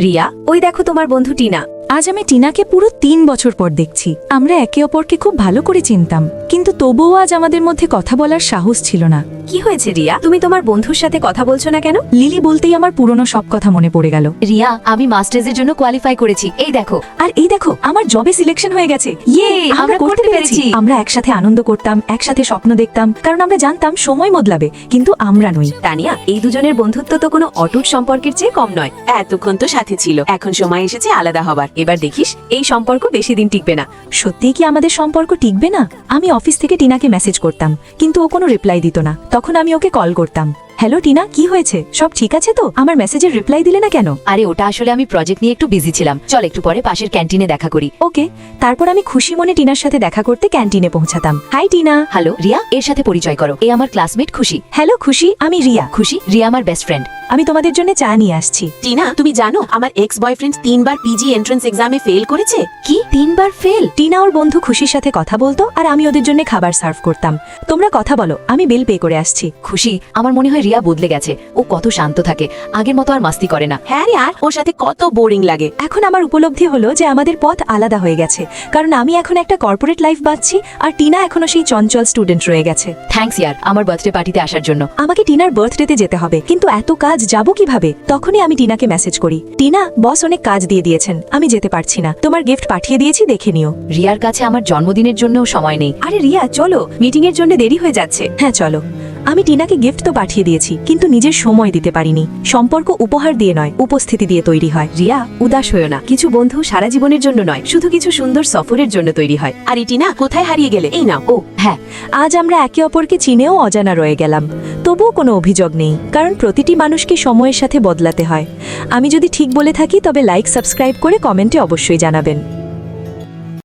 রিয়া, ওই দেখো তোমার বন্ধু টিনা। আজ আমি টিনাকে পুরো ৩ বছর পর দেখছি। আমরা একে অপরকে খুব ভালো করে চিনতাম, কিন্তু তবুও আজ আমাদের মধ্যে কথা বলার সাহস ছিল না। কি হয়েছে রিয়া, তুমি তোমার বন্ধুর সাথে কথা বলছো না কেন? লিলি বলতেই আমার পুরনো সব কথা মনে পড়ে গেল। রিয়া, আমি মাস্টার্সের জন্য কোয়ালিফাই করেছি, এই দেখো। আর এই দেখো, আমার জবে সিলেকশন হয়ে গেছে। ইয়ে, আমরা করতে পেরেছি। আমরা একসাথে আনন্দ করতাম, একসাথে স্বপ্ন দেখতাম, কারণ আমরা জানতাম সময় বদলাবে, কিন্তু আমরা নই। তানিয়া, এই দুজনের বন্ধুত্ব তো কোনো অটুট সম্পর্কের চেয়ে কম নয়। এতক্ষণ তো সাথে ছিল, এখন সময় এসেছে আলাদা হবার। এবার দেখিস এই সম্পর্ক বেশি দিন টিকবে না। সত্যিই কি আমাদের সম্পর্ক টিকবে না? আমি অফিস থেকে টিনাকে মেসেজ করতাম, কিন্তু ও কোনো রিপ্লাই দিত না। তখন আমি ওকে কল করতাম, হ্যালো টিনা, কি হয়েছে? সব ঠিক আছে তো? আমার মেসেজের রিপ্লাই দিলে না কেন? আরে ওটা আসলে আমি প্রজেক্ট নিয়ে একটু বিজি ছিলাম। চল একটু পরে পাশের ক্যান্টিনে দেখা করি। ওকে। তারপর আমি খুশি মনে টিনার সাথে দেখা করতে ক্যান্টিনে পৌঁছাতাম। হাই টিনা। হ্যালো রিয়া, এর সাথে পরিচয় করো, এ আমার ক্লাসমেট খুশি। হ্যালো খুশি, আমি রিয়া। খুশি, রিয়া আমার বেস্ট ফ্রেন্ড। আমি তোমাদের জন্য চা নিয়ে আসছি। টিনা, তুমি জানো আমার এক্স বয়ফ্রেন্ড 3 বার পিজি এন্ট্রান্স এক্সামে ফেল করেছে। কি 3 বার ফেল? টিনা ওর বন্ধু খুশির সাথে কথা বলতো, আর আমি ওদের জন্য খাবার সার্ভ করতাম। তোমরা কথা বলো, আমি বিল পে করে আসছি। খুশি, আমার মনে হয় রিয়া বদলে গেছে। ও কত শান্ত থাকে, আগের মতো আর মাস্তি করে না। হ্যাঁ রে, আর ওর সাথে কত বোরিং লাগে। এখন আমার উপলব্ধি হলো যে আমাদের পথ আলাদা হয়ে গেছে, কারণ আমি এখন একটা কর্পোরেট লাইফ বাঁচছি, আর টিনা এখনো সেই চঞ্চল স্টুডেন্ট রয়ে গেছে। থ্যাঙ্কস ইয়ার, আমার বার্থডে পার্টিতে আসার জন্য। আমাকে টিনার বার্থডেতে যেতে হবে, কিন্তু এত কাজ যাব কিভাবে? তখনই আমি টিনাকে মেসেজ করি, টিনা, বস অনেক কাজ দিয়ে দিয়েছেন, আমি যেতে পারছি না, তোমার গিফট পাঠিয়ে দিয়েছি, দেখে নিও। রিয়ার কাছে আমার জন্মদিনের জন্যও সময় নেই। আরে রিয়া, চলো, মিটিং এর জন্য দেরি হয়ে যাচ্ছে। হ্যাঁ চলো। আমি টিনাকে গিফট তো পাঠিয়ে দিয়েছি, কিন্তু নিজের সময় দিতে পারিনি। সম্পর্ক উপহার দিয়ে নয়, উপস্থিতি দিয়ে তৈরি হয়। রিয়া, উদাস হয়েও না। কিছু বন্ধু সারা জীবনের জন্য নয়, শুধু কিছু সুন্দর সফরের জন্য তৈরি হয়। আর টিনা, কোথায় হারিয়ে গেলে? এই নাও। ও হ্যাঁ, আজ আমরা একে অপরকে চিনেও অজানা রয়ে গেলাম। তবুও কোনো অভিযোগ নেই, কারণ প্রতিটি মানুষকে সময়ের সাথে বদলাতে হয়। আমি যদি ঠিক বলে থাকি তবে লাইক, সাবস্ক্রাইব করে কমেন্টে অবশ্যই জানাবেন।